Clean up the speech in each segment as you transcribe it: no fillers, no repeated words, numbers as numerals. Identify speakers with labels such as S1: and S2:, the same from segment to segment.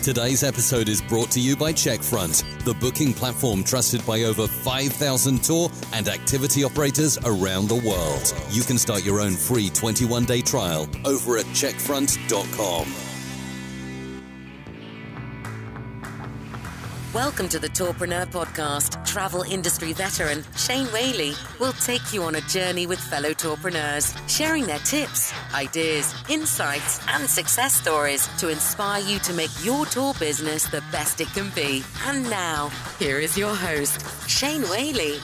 S1: Today's episode is brought to you by Checkfront, the booking platform trusted by over 5,000 tour and activity operators around the world. You can start your own free 21-day trial over at checkfront.com.
S2: Welcome to the Tourpreneur Podcast. Travel industry veteran Shane Whaley will take you on a journey with fellow tourpreneurs, sharing their tips, ideas, insights, and success stories to inspire you to make your tour business the best it can be. And now, here is your host, Shane Whaley.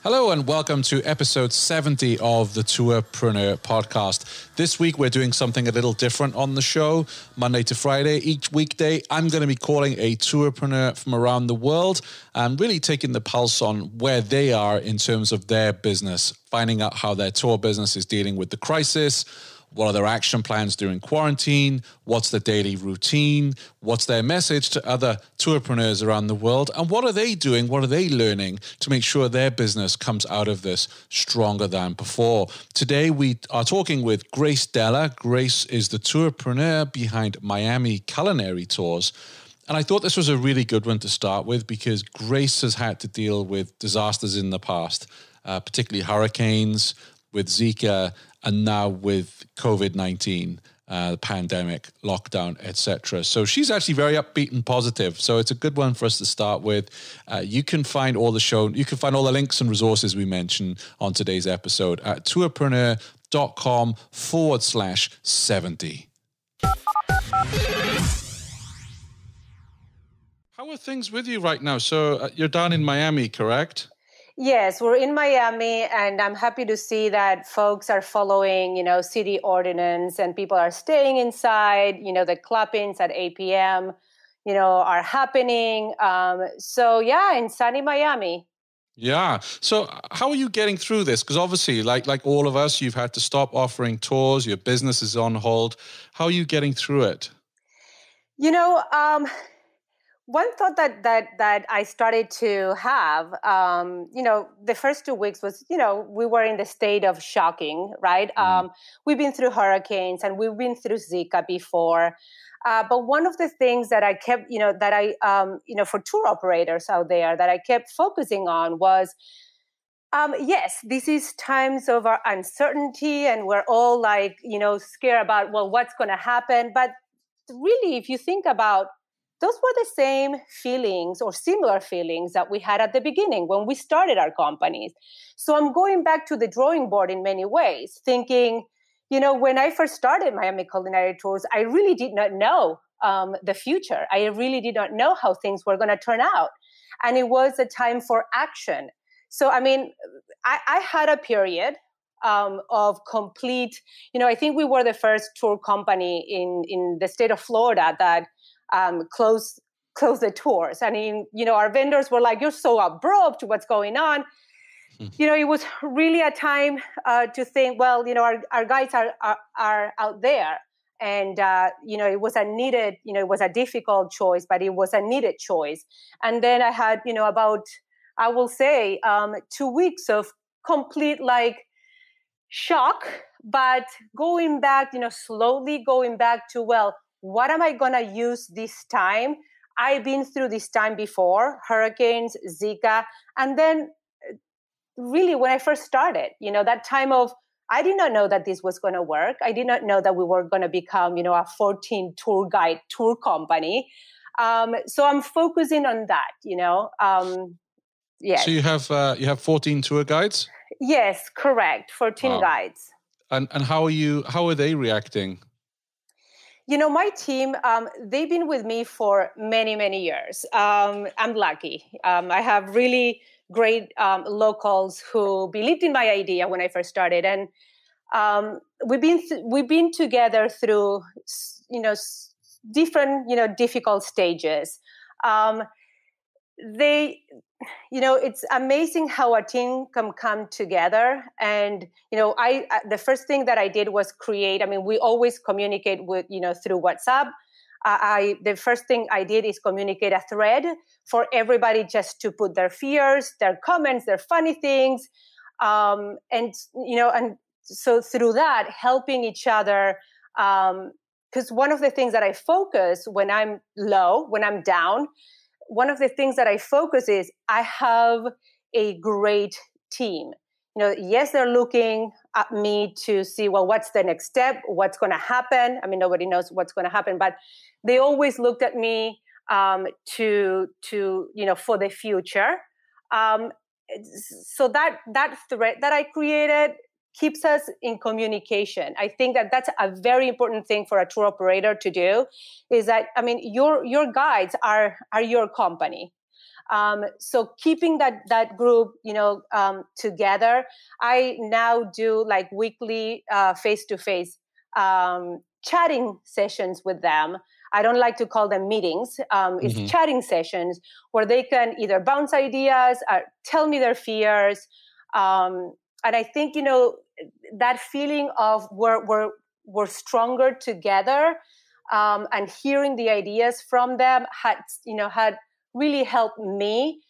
S3: Hello and welcome to episode 70 of the Tourpreneur Podcast. This week we're doing something a little different on the show. Monday to Friday, each weekday, I'm going to be calling a tourpreneur from around the world and really taking the pulse on where they are in terms of their business, finding out how their tour business is dealing with the crisis. What are their action plans during quarantine? What's the daily routine? What's their message to other tourpreneurs around the world? And what are they doing? What are they learning to make sure their business comes out of this stronger than before? Today, we are talking with Della. Grace is the tourpreneur behind Miami Culinary Tours. And I thought this was a really good one to start with because Grace has had to deal with disasters in the past, particularly hurricanes, with Zika, and now with COVID-19, the pandemic, lockdown, etc. So she's actually very upbeat and positive. So it's a good one for us to start with. You can find all the links and resources we mentioned on today's episode at tourpreneur.com/70. How are things with you right now? So you're down in Miami, correct?
S4: Yes, we're in Miami, and I'm happy to see that folks are following, city ordinance, and people are staying inside. The clappings at 8 p.m., are happening. In sunny Miami.
S3: Yeah. So how are you getting through this? Because obviously, like all of us, you've had to stop offering tours. Your business is on hold. How are you getting through it?
S4: One thought that I started to have, the first 2 weeks was, we were in the state of shocking, right? We've been through hurricanes and we've been through Zika before. But one of the things that I kept, for tour operators out there that I kept focusing on was, yes, this is times of our uncertainty and we're all scared about, what's going to happen. But really, if you think about those were the same feelings or similar feelings that we had at the beginning when we started our companies. So I'm going back to the drawing board in many ways, thinking, when I first started Miami Culinary Tours, I really did not know the future. I really did not know how things were going to turn out. And it was a time for action. So, I had a period of complete, I think we were the first tour company in the state of Florida that close the tours. Our vendors were like, "You're so abrupt. What's going on?" It was really a time to think, our guys are out there. And, it was a needed, it was a difficult choice, but it was a needed choice. And then I had, about, I will say, 2 weeks of complete shock, but going back, slowly going back to, what am I going to use this time? I've been through this time before, hurricanes, Zika. And then really when I first started, that time of, I did not know that this was going to work. I did not know that we were going to become, a 14 tour guide tour company. So I'm focusing on that,
S3: So you have 14 tour guides?
S4: Yes, correct. 14 guides.
S3: And how are they reacting?
S4: My team, they've been with me for many, many years. I'm lucky. I have really great locals who believed in my idea when I first started. And we've been together through, different, difficult stages. It's amazing how a team can come together. And, the first thing that I did was create, we always communicate with, through WhatsApp. The first thing I did is communicate a thread for everybody just to put their fears, their comments, their funny things. And so through that, helping each other, because one of the things that I focus when I'm low, when I'm down, one of the things that I focus is I have a great team. Yes, they're looking at me to see, well, what's the next step? What's going to happen? I mean, nobody knows what's going to happen, but they always looked at me to for the future. So that thread that I created keeps us in communication. I think that that's a very important thing for a tour operator to do, is that, I mean, your guides are your company. So keeping that group, together. I now do like weekly face-to-face chatting sessions with them. I don't like to call them meetings. It's chatting sessions where they can either bounce ideas, tell me their fears. And I think, that feeling of we're stronger together, and hearing the ideas from them had really helped me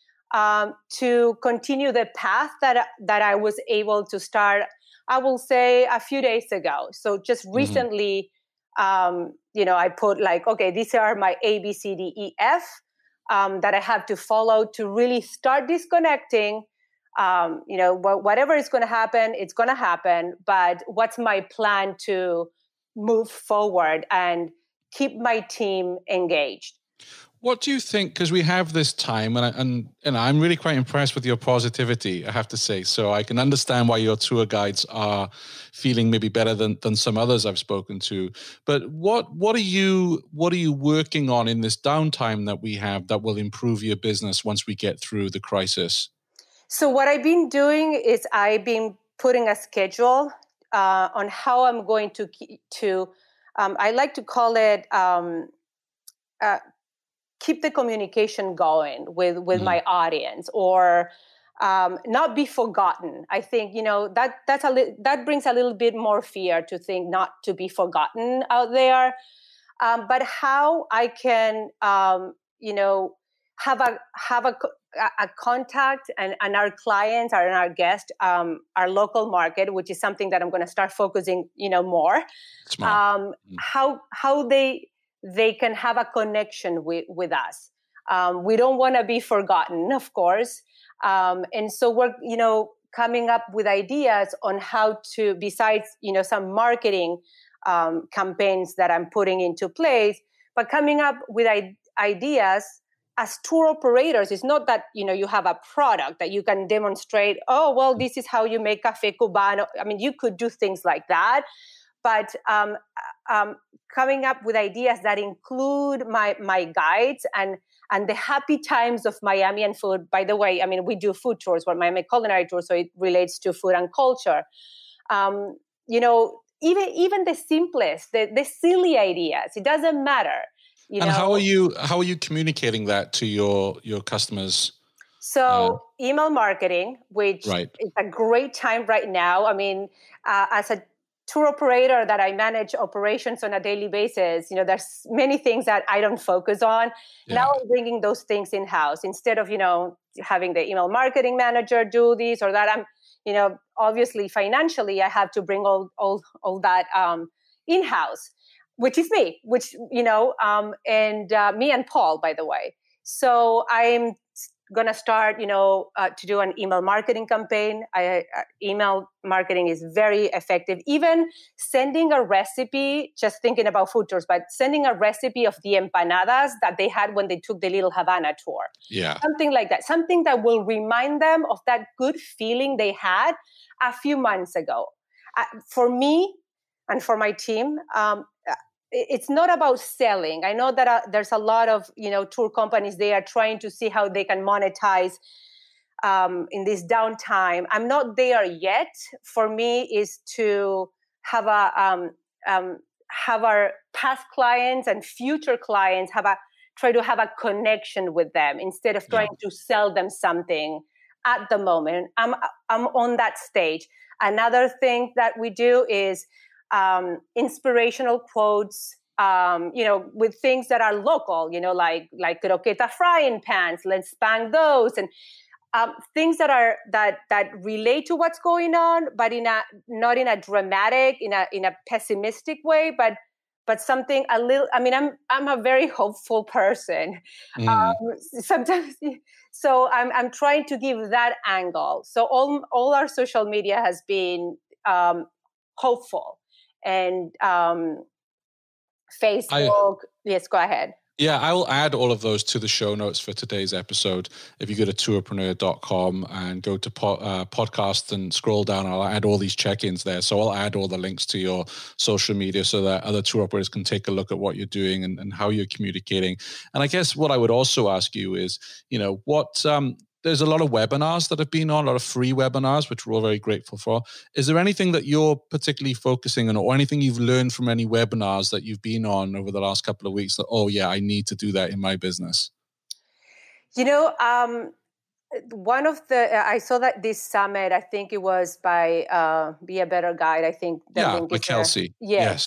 S4: to continue the path that I was able to start, I will say, a few days ago. So just recently, I put like, okay, these are my A, B, C, D, E, F that I have to follow to really start disconnecting. Whatever is going to happen, it's going to happen. But what's my plan to move forward and keep my team engaged?
S3: What do you think? Because we have this time, and I'm really quite impressed with your positivity, I have to say. So I can understand why your tour guides are feeling maybe better than some others I've spoken to. But what are you working on in this downtime that we have that will improve your business once we get through the crisis?
S4: So what I've been doing is I've been putting a schedule on how I'm going to I like to call it keep the communication going with my audience, or not be forgotten. I think that brings a little bit more fear to think not to be forgotten out there, but how I can have a contact and our clients and our guests, our local market, which is something that I'm going to start focusing more. How they can have a connection with us. We don't want to be forgotten, of course. And so we're, coming up with ideas on how to, besides, some marketing campaigns that I'm putting into place, but coming up with ideas as tour operators. It's not that, you have a product that you can demonstrate, oh, well, this is how you make Café Cubano. I mean, you could do things like that. But coming up with ideas that include my guides and the happy times of Miami and food. By the way, I mean, we do food tours, or Miami Culinary Tours, so it relates to food and culture. Even the simplest, the silly ideas, it doesn't matter.
S3: How are you communicating that to your customers?
S4: So email marketing, which is a great time right now. I mean, as a tour operator that I manage operations on a daily basis, there's many things that I don't focus on. Yeah. Now I'm bringing those things in-house instead of, having the email marketing manager do this or that. I'm, obviously financially, I have to bring all that in-house, which is me, and me and Paul, by the way. So I'm going to start, to do an email marketing campaign. Email marketing is very effective. Even sending a recipe, just thinking about food tours, but sending a recipe of the empanadas that they had when they took the Little Havana tour. Yeah. Something like that. Something that will remind them of that good feeling they had a few months ago. For me and for my team, it's not about selling. I know that there's a lot of tour companies. They are trying to see how they can monetize in this downtime. I'm not there yet. For me, is to have have our past clients and future clients try to have a connection with them instead of trying to sell them something at the moment. I'm on that stage. Another thing that we do is inspirational quotes, with things that are local, like croqueta frying pans. Let's bang those. And things that relate to what's going on, but not in a dramatic, in a pessimistic way, but something a little. I mean, I'm a very hopeful person. Sometimes, so I'm trying to give that angle. So all our social media has been hopeful, and Facebook. Yes, go ahead.
S3: Yeah, I will add all of those to the show notes for today's episode. If you go to tourpreneur.com and go to podcast and scroll down, I'll add all these check-ins there. So I'll add all the links to your social media so that other tour operators can take a look at what you're doing and how you're communicating. And I guess what I would also ask you is, there's a lot of webinars that have been on, a lot of free webinars, which we're all very grateful for. Is there anything that you're particularly focusing on, or anything you've learned from any webinars that you've been on over the last couple of weeks that, oh yeah, I need to do that in my business?
S4: One of I saw that this summit, I think it was by Be a Better Guide. I think the link
S3: by
S4: is
S3: Kelsey.
S4: There. Yes.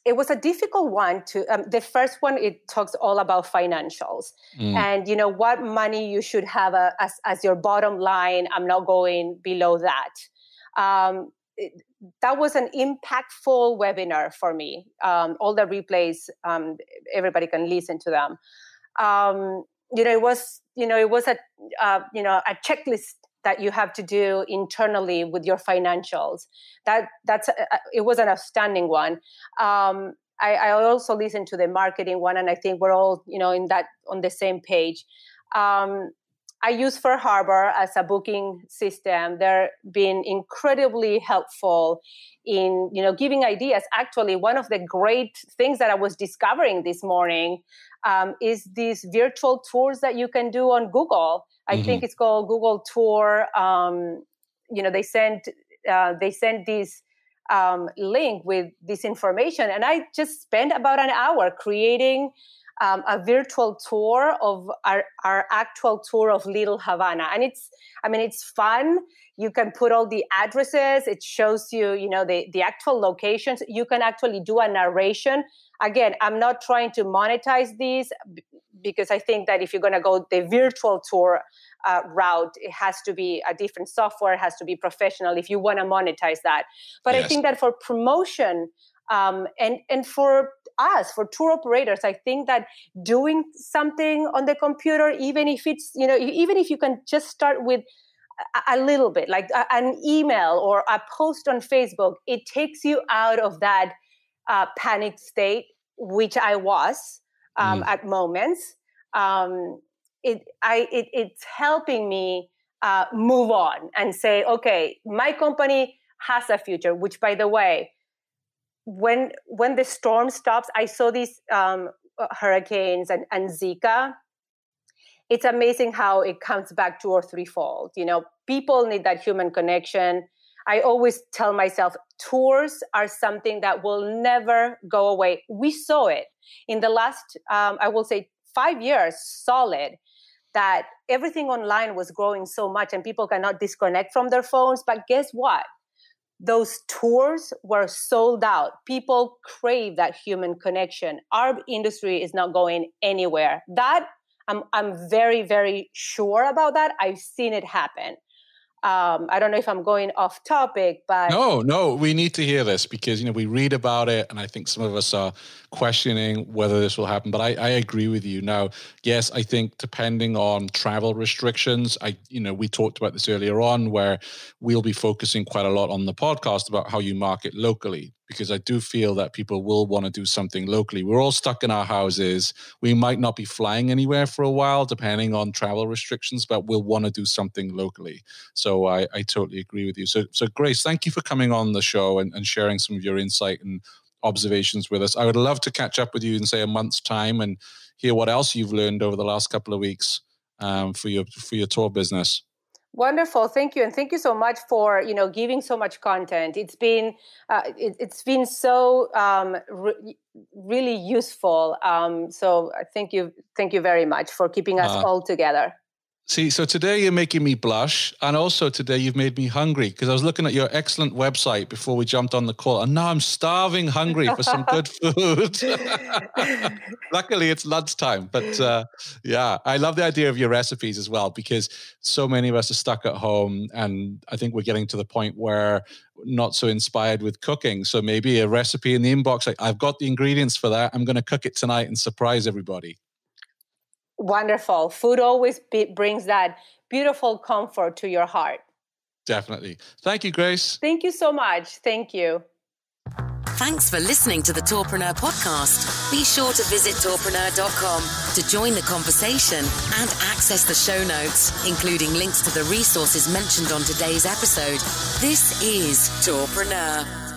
S4: It was a difficult one the first one, it talks all about financials and, what money you should have as your bottom line. I'm not going below that. That was an impactful webinar for me. All the replays, everybody can listen to them. It was a checklist that you have to do internally with your financials. It was an outstanding one. I also listened to the marketing one, and I think we're all, on the same page. I use Fur Harbor as a booking system. They're been incredibly helpful in, giving ideas. Actually, one of the great things that I was discovering this morning is these virtual tours that you can do on Google. I think it's called Google Tour. They send this link with this information, and I just spent about an hour creating a virtual tour of our actual tour of Little Havana. And it's fun. You can put all the addresses. It shows you, the actual locations. You can actually do a narration. Again, I'm not trying to monetize these because I think that if you're going to go the virtual tour route, it has to be a different software, it has to be professional if you want to monetize that. But yes. I think that for promotion and for us, for tour operators, I think that doing something on the computer, even if it's, even if you can just start with a little bit, like an email or a post on Facebook, it takes you out of that panic state, which I was at moments. It's helping me move on and say, okay, my company has a future, which, by the way, when the storm stops, I saw these hurricanes and Zika. It's amazing how it comes back 2 or 3-fold. People need that human connection. I always tell myself, tours are something that will never go away. We saw it in the last, I will say, 5 years solid, that everything online was growing so much and people cannot disconnect from their phones. But guess what? Those tours were sold out. People crave that human connection. Our industry is not going anywhere. That I'm very, very sure about that. I've seen it happen. I don't know if I'm going off topic, but...
S3: No, we need to hear this because, we read about it and I think some of us are questioning whether this will happen. But I agree with you. Now, yes, I think depending on travel restrictions, we talked about this earlier on where we'll be focusing quite a lot on the podcast about how you market locally, because I do feel that people will want to do something locally. We're all stuck in our houses. We might not be flying anywhere for a while, depending on travel restrictions, but we'll want to do something locally. So I totally agree with you. So Grace, thank you for coming on the show and sharing some of your insight and observations with us. I would love to catch up with you in, say, a month's time and hear what else you've learned over the last couple of weeks for your tour business.
S4: Wonderful. Thank you. And thank you so much for, giving so much content. It's been so really useful. So thank you very much for keeping us all together.
S3: See, so today you're making me blush, and also today you've made me hungry, because I was looking at your excellent website before we jumped on the call, and now I'm starving hungry for some good food. Luckily, it's lunchtime, but yeah, I love the idea of your recipes as well, because so many of us are stuck at home, and I think we're getting to the point where we're not so inspired with cooking. So maybe a recipe in the inbox, like, I've got the ingredients for that, I'm going to cook it tonight and surprise everybody.
S4: Wonderful. Food always brings that beautiful comfort to your heart.
S3: Definitely. Thank you, Grace.
S4: Thank you so much. Thank you.
S2: Thanks for listening to the Tourpreneur podcast. Be sure to visit tourpreneur.com to join the conversation and access the show notes, including links to the resources mentioned on today's episode. This is Tourpreneur.